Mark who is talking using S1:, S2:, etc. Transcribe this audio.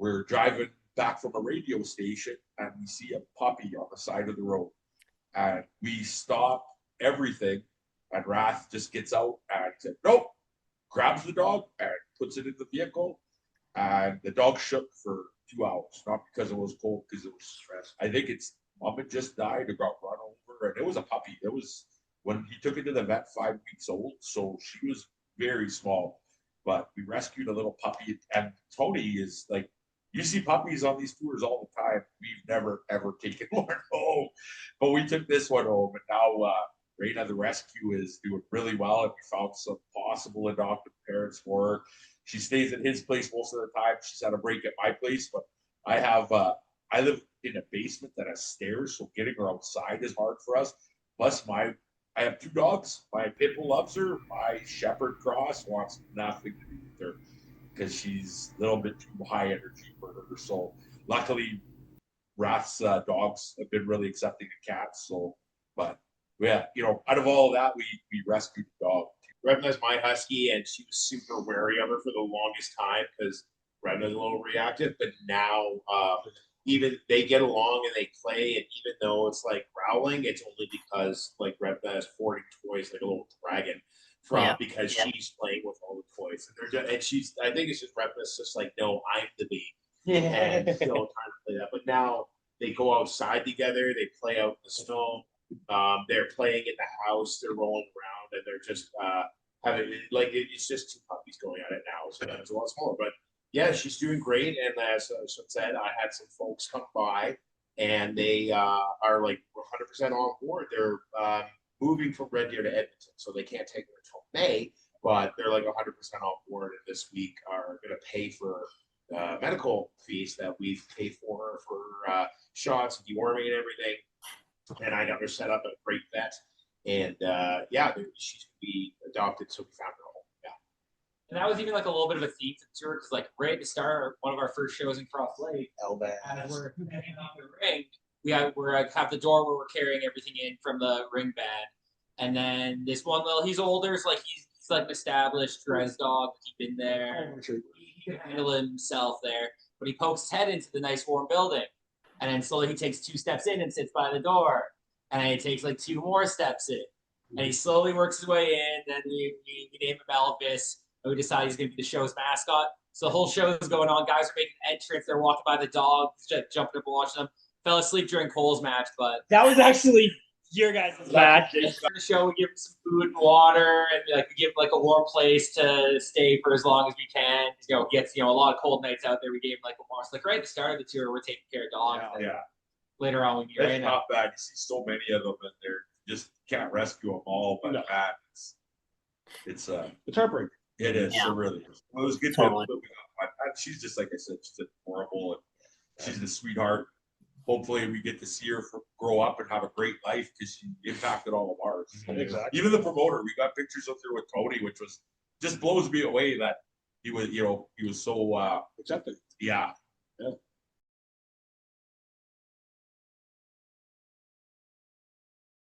S1: we're driving back from a radio station and we see a puppy on the side of the road. And we stop everything, and Wrath just gets out and said, nope, grabs the dog and puts it in the vehicle. And the dog shook for 2 hours, not because it was cold, because it was stressed. I think its mom had just died or got run over, and it was a puppy. It was when he took it to the vet, 5 weeks old, so she was very small. But we rescued a little puppy, and Tony is like, you see puppies on these tours all the time. We've never ever taken one home, but we took this one home, and now Raina the rescue is doing really well, and we found some possible adoptive parents for her. She stays at his place most of the time. She's had a break at my place, but I live in a basement that has stairs, so getting her outside is hard for us. Plus, I have 2 dogs. My pit bull loves her. My shepherd cross wants nothing to do with her because she's a little bit too high energy for her. So luckily, Wrath's dogs have been really accepting of cats. So, but yeah, out of all of that, we rescued the dog.
S2: Rebna's my husky, and she was super wary of her for the longest time because Rebna's a little reactive. But now, even they get along and they play, and even though it's like growling, it's only because like Rebna is hoarding toys like a little dragon because she's playing with all the toys, and she's. I think it's just Rebna's just like, no, I'm the me, and still trying to play that. But now they go outside together, they play out in the snow. They're playing in the house, they're rolling around, and they're just having it's just 2 puppies going at it now. So that's a lot smaller, but yeah, she's doing great. And as Sean said, I had some folks come by, and they are like 100% on board. They're moving from Red Deer to Edmonton, so they can't take her until May, but they're like 100% on board. And this week are going to pay for medical fees that we've paid for her for shots and deworming and everything. And I got her set up at a great vet, and she's gonna be adopted, so we found her home. Yeah,
S3: and that was even like a little bit of a theme to the tour because, like, right at the start, one of our first shows in Cross Lake, as we're heading off the ring, we have the door where we're carrying everything in from the ring band, and then this one he's older, so like he's like an established res dog. He's been there, he can handle himself there, but he pokes his head into the nice warm building. And then slowly he takes 2 steps in and sits by the door. And then he takes like 2 more steps in. And he slowly works his way in. Then we name him Elvis. And we decide he's going to be the show's mascot. So the whole show is going on. Guys are making an entrance. They're walking by the dog, just jumping up and watching them. Fell asleep during Cole's match, but
S4: that was actually your guys' match.
S3: For the show, we give him some food and water, and like we give him like a warm place to stay for as long as we can. He gets a lot of cold nights out there. We gave him like a warm. Like right at the start of the tour, we're taking care of dogs.
S1: Yeah.
S3: Later on, when you're
S1: in, not bad. You see so many of them, and they're just can't rescue them all. But it's
S4: heartbreaking.
S1: It is. It really is. It was good. Totally. She's just like I said. She's adorable, and she's a sweetheart. Hopefully we get to see her grow up and have a great life because she impacted all of ours.
S4: Exactly.
S1: Even the promoter, we got pictures of her with Tony, which was just blows me away that he was so
S4: accepted.
S1: Yeah.